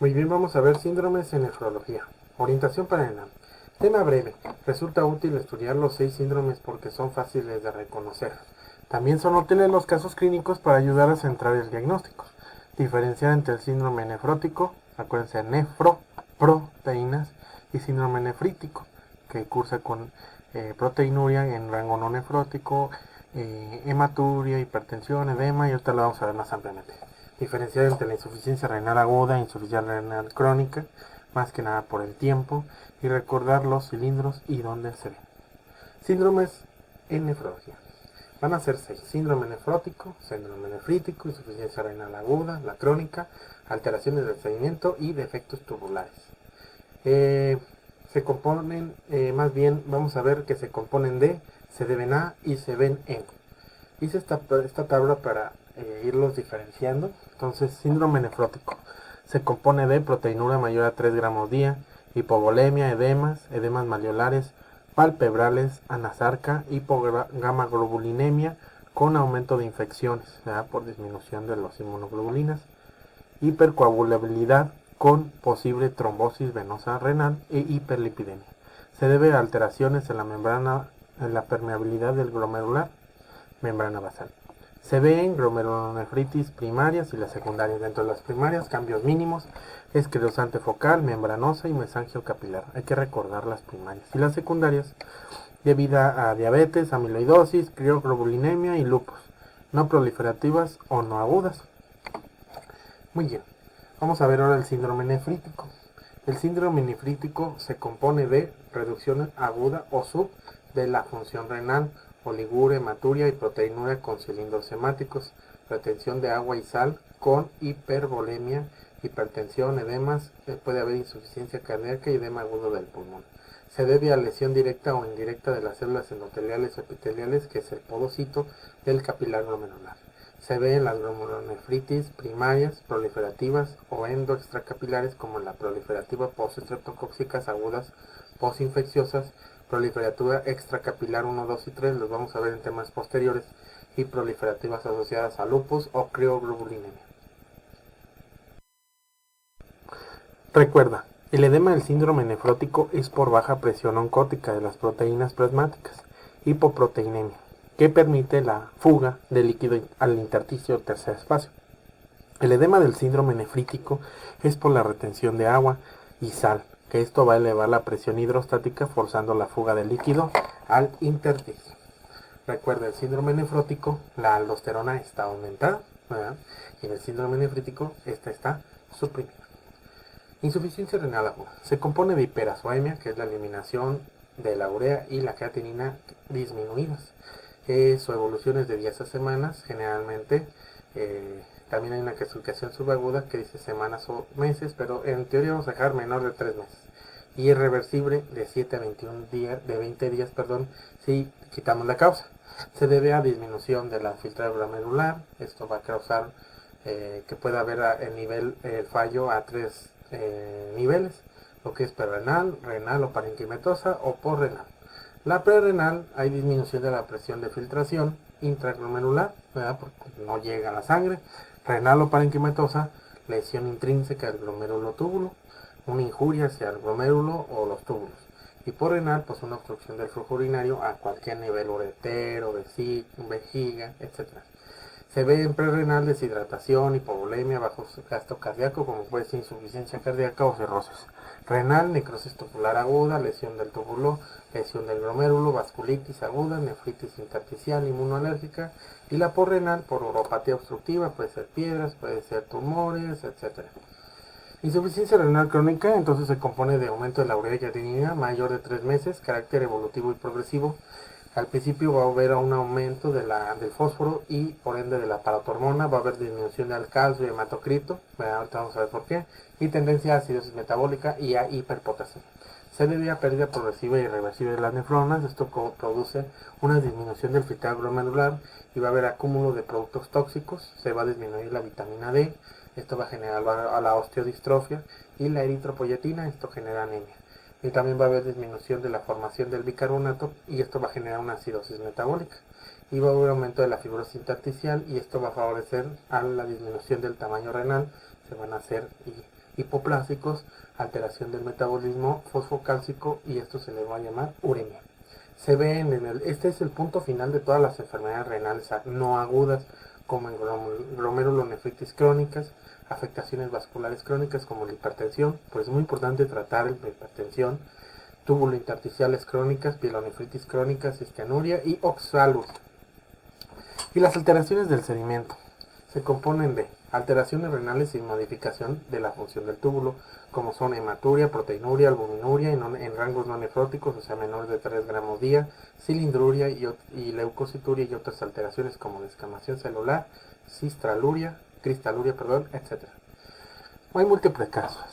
Muy bien, vamos a ver síndromes en nefrología. Orientación para el ENAM. Tema breve. Resulta útil estudiar los 6 síndromes porque son fáciles de reconocer. También son útiles los casos clínicos para ayudar a centrar el diagnóstico. Diferenciar entre el síndrome nefrótico, acuérdense, nefroproteínas, y síndrome nefrítico, que cursa con proteinuria en rango no nefrótico, hematuria, hipertensión, edema, y ahorita lo vamos a ver más ampliamente. Diferenciar entre la insuficiencia renal aguda e insuficiencia renal crónica, más que nada por el tiempo, y recordar los cilindros y dónde se ven. Síndromes en nefrología. Van a ser 6. Síndrome nefrótico, síndrome nefrítico, insuficiencia renal aguda, la crónica, alteraciones del seguimiento y defectos tubulares. Se componen, más bien vamos a ver que se componen de, se deben a y se ven en. Hice esta tabla para irlos diferenciando. Entonces, síndrome nefrótico se compone de proteinura mayor a 3 gramos día, hipovolemia, edemas maleolares, palpebrales, anasarca, hipogamaglobulinemia con aumento de infecciones, por disminución de los inmunoglobulinas, hipercoagulabilidad con posible trombosis venosa renal e hiperlipidemia. Se debe a alteraciones en la membrana, en la permeabilidad del glomerular, membrana basal. Se ve en glomerulonefritis primarias y las secundarias. Dentro de las primarias, cambios mínimos, esclerosante focal, membranosa y mesangio capilar. Hay que recordar las primarias. Y las secundarias, debido a diabetes, amiloidosis, crioglobulinemia y lupus, no proliferativas o no agudas. Muy bien, vamos a ver ahora el síndrome nefrítico. El síndrome nefrítico se compone de reducción aguda o sub de la función renal, oliguria, hematuria y proteinuria con cilindros hemáticos, retención de agua y sal con hipervolemia, hipertensión, edemas, puede haber insuficiencia cardíaca y edema agudo del pulmón. Se debe a lesión directa o indirecta de las células endoteliales o epiteliales, que es el podocito del capilar glomerular. Se ve en las glomerulonefritis primarias, proliferativas o endoextracapilares, como en la proliferativa postestreptocóxicas agudas postinfecciosas, proliferativa extracapilar 1, 2 y 3, los vamos a ver en temas posteriores, y proliferativas asociadas a lupus o crioglobulinemia. Recuerda, el edema del síndrome nefrótico es por baja presión oncótica de las proteínas plasmáticas, hipoproteinemia, que permite la fuga de líquido al intersticio tercer espacio. El edema del síndrome nefrítico es por la retención de agua y sal, que esto va a elevar la presión hidrostática forzando la fuga de líquido al intersticio. Recuerda, el síndrome nefrótico, la aldosterona está aumentada, ¿verdad? Y en el síndrome nefrítico, esta está suprimida. Insuficiencia renal aguda. Se compone de hiperazoemia, que es la eliminación de la urea y la creatinina disminuidas. Su evolución es de días a semanas, generalmente. También hay una clasificación subaguda que dice semanas o meses, pero en teoría vamos a dejar menor de 3 meses. Y es reversible de 7 a 21 días, de 20 días, si quitamos la causa. Se debe a disminución de la filtrado glomerular. Esto va a causar que pueda haber el nivel, el fallo a 3 niveles, lo que es perrenal, renal o parenquimatosa o porrenal. La prerrenal, hay disminución de la presión de filtración intraglomerular, ¿verdad? Porque no llega a la sangre. Renal o parenquimatosa, lesión intrínseca del glomérulo túbulo, una injuria hacia el glomérulo o los túbulos. Y porrenal, pues una obstrucción del flujo urinario a cualquier nivel, uretero, vejiga, etc. Se ve en prerrenal deshidratación, hipovolemia, bajo gasto cardíaco, como puede ser insuficiencia cardíaca o cirrosis. Renal, necrosis tubular aguda, lesión del túbulo, lesión del glomérulo, vasculitis aguda, nefritis intersticial, inmunoalérgica. Y la porrenal, por uropatía obstructiva, puede ser piedras, puede ser tumores, etc. Insuficiencia renal crónica, entonces se compone de aumento de la urea y creatinina mayor de 3 meses, carácter evolutivo y progresivo. Al principio va a haber un aumento del fósforo y por ende de la paratormona, va a haber disminución del calcio y hematocrito, ahorita vamos a ver por qué, y tendencia a acidosis metabólica y a hiperpotasemia. Se debe a pérdida progresiva y irreversible de las nefronas. Esto produce una disminución del filtrado glomerular y va a haber acúmulo de productos tóxicos, se va a disminuir la vitamina D, esto va a generar a la osteodistrofia, y la eritropoyetina, esto genera anemia. Y también va a haber disminución de la formación del bicarbonato y esto va a generar una acidosis metabólica. Y va a haber aumento de la fibrosis intersticial y esto va a favorecer a la disminución del tamaño renal. Se van a hacer hipoplásicos, alteración del metabolismo fosfocálcico y esto se le va a llamar uremia. Se ven este es el punto final de todas las enfermedades renales no agudas, como en glomerulonefritis crónicas, afectaciones vasculares crónicas como la hipertensión, pues es muy importante tratar la hipertensión, túbulo intersticiales crónicas, pielonefritis crónica, cistianuria y oxaluria. Y las alteraciones del sedimento se componen de alteraciones renales y modificación de la función del túbulo, como son hematuria, proteinuria, albuminuria en rangos no nefróticos, o sea menores de 3 gramos día, cilindruria y leucocituria y otras alteraciones como descamación celular, cristaluria, etc. Hay múltiples casos.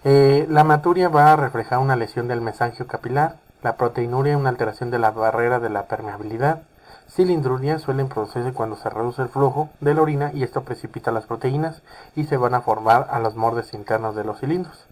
La hematuria va a reflejar una lesión del mesangio capilar, la proteinuria una alteración de la barrera de la permeabilidad, cilindruria suelen producirse cuando se reduce el flujo de la orina y esto precipita las proteínas y se van a formar a los bordes internos de los cilindros.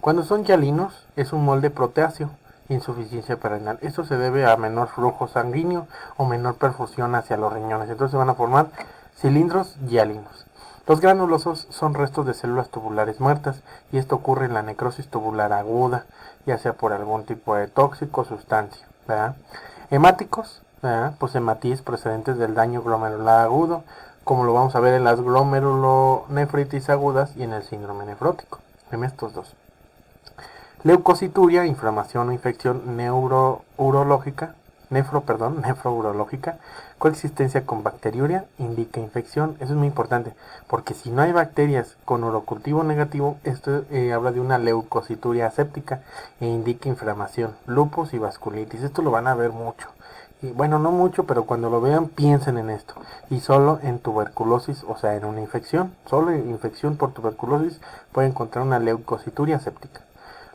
Cuando son hialinos es un molde proteáceo, insuficiencia renal. Esto se debe a menor flujo sanguíneo o menor perfusión hacia los riñones. Entonces se van a formar cilindros hialinos. Los granulosos son restos de células tubulares muertas y esto ocurre en la necrosis tubular aguda, ya sea por algún tipo de tóxico o sustancia, ¿verdad? Hemáticos, pues hematíes procedentes del daño glomerular agudo, como lo vamos a ver en las glomerulonefritis agudas y en el síndrome nefrótico, en estos dos. Leucocituria, inflamación o infección nefrourológica, coexistencia con bacteriuria, indica infección. Eso es muy importante, porque si no hay bacterias con urocultivo negativo, esto habla de una leucocituria aséptica e indica inflamación, lupus y vasculitis. Esto lo van a ver mucho. Y bueno, no mucho, pero cuando lo vean piensen en esto. Y solo en tuberculosis, o sea, en una infección, solo en infección por tuberculosis puede encontrar una leucocituria aséptica.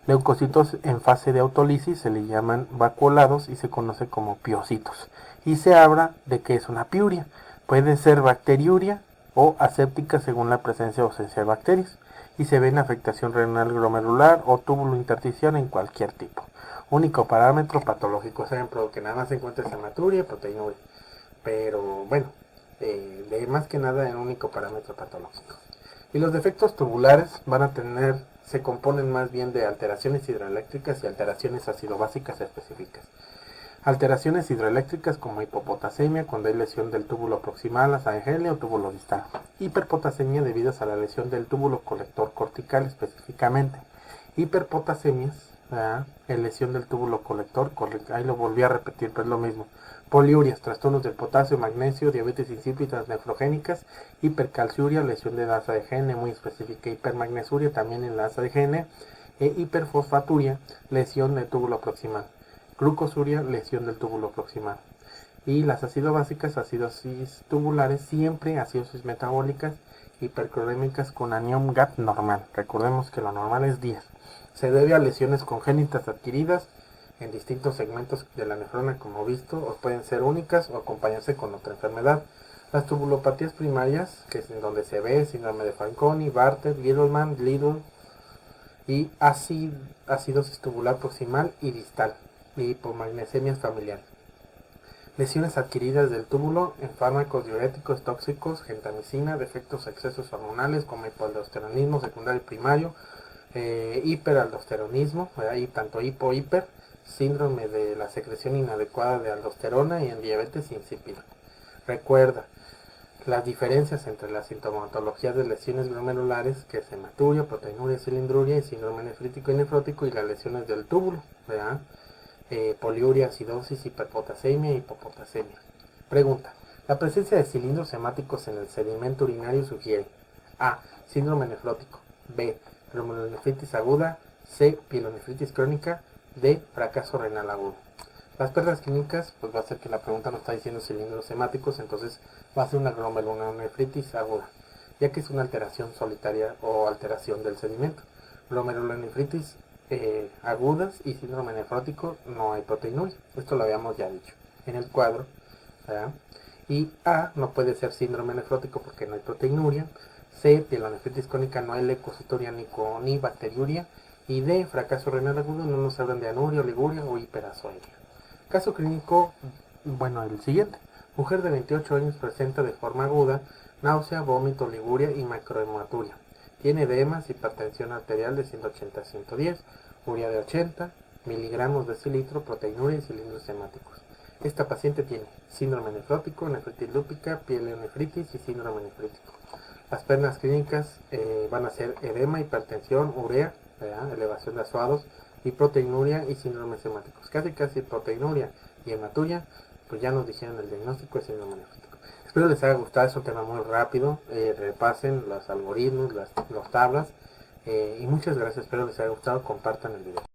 Leucocitos en fase de autólisis se le llaman vacuolados y se conoce como piocitos. Y se habla de que es una piuria. Puede ser bacteriuria o aséptica según la presencia o ausencia de bacterias. Y se ve en afectación renal glomerular o túbulo intersticial en cualquier tipo. Único parámetro patológico, saben, que nada más se encuentra hematuria y proteinuria. Pero bueno, de más que nada en único parámetro patológico. Y los defectos tubulares se componen más bien de alteraciones hidroeléctricas y alteraciones acidobásicas específicas. Alteraciones hidroeléctricas como hipopotasemia cuando hay lesión del túbulo proximal, ASAGL o túbulo distal. Hiperpotasemia debidas a la lesión del túbulo colector cortical específicamente. Hiperpotasemias, lesión del túbulo colector, ahí lo volví a repetir, pero es lo mismo. Poliurias, trastornos del potasio, magnesio, diabetes insípidas nefrogénicas, hipercalciuria, lesión de la asa de Gene muy específica, hipermagnesuria también en la asa de Gene, hiperfosfaturia, lesión del túbulo proximal, glucosuria, lesión del túbulo proximal. Y las acidobásicas, acidosis tubulares, siempre acidosis metabólicas, hiperclorémicas con anión GAP normal. Recordemos que lo normal es 10. Se debe a lesiones congénitas adquiridas en distintos segmentos de la nefrona, como visto, o pueden ser únicas o acompañarse con otra enfermedad. Las tubulopatías primarias, que es en donde se ve síndrome de Fanconi, Bartter, Girdleman, Liddle y acidosis tubular proximal y distal, y hipomagnesemias familiares. Lesiones adquiridas del túbulo en fármacos diuréticos tóxicos, gentamicina, defectos excesos hormonales como hipoaldosteronismo secundario y primario, hiperaldosteronismo, y tanto hiper, síndrome de la secreción inadecuada de aldosterona y en diabetes insípida. Recuerda las diferencias entre la sintomatología de lesiones glomerulares, que es hematuria, proteinuria, cilindruria y síndrome nefrítico y nefrótico, y las lesiones del túbulo, poliuria, acidosis, hiperpotasemia y hipopotasemia. Pregunta: la presencia de cilindros hemáticos en el sedimento urinario sugiere A. Síndrome nefrótico, B. Glomerulonefritis aguda, C. Pielonefritis crónica, D. Fracaso renal agudo. Las perlas clínicas, pues va a ser que la pregunta nos está diciendo cilindros hemáticos, entonces va a ser una glomerulonefritis aguda, ya que es una alteración solitaria o alteración del sedimento. Glomerulonefritis agudas y síndrome nefrótico no hay proteinuria, esto lo habíamos ya dicho en el cuadro, ¿verdad? Y A no puede ser síndrome nefrótico porque no hay proteinuria, C, pielonefritis crónica, no hay leucocituria ni bacteriuria, y D, fracaso renal agudo, no nos hablan de anuria, oliguria o hiperazoemia. Caso clínico, bueno, el siguiente. Mujer de 28 años presenta de forma aguda náusea, vómito, oliguria y macrohematuria. Tiene edemas, hipertensión arterial de 180 a 110, urea de 80 miligramos de cilitro, proteinuria y cilindros hemáticos. Esta paciente tiene síndrome nefrótico, nefritis lúpica, pielonefritis y síndrome nefrítico. Las pernas clínicas van a ser edema, hipertensión, urea, ¿verdad? Elevación de azuados y proteinuria y síndromes hemáticos. Casi proteinuria y hematuria, pues ya nos dijeron el diagnóstico de síndrome nefrítico. Espero les haya gustado, es un tema muy rápido, repasen los algoritmos, las tablas, y muchas gracias, espero les haya gustado, compartan el video.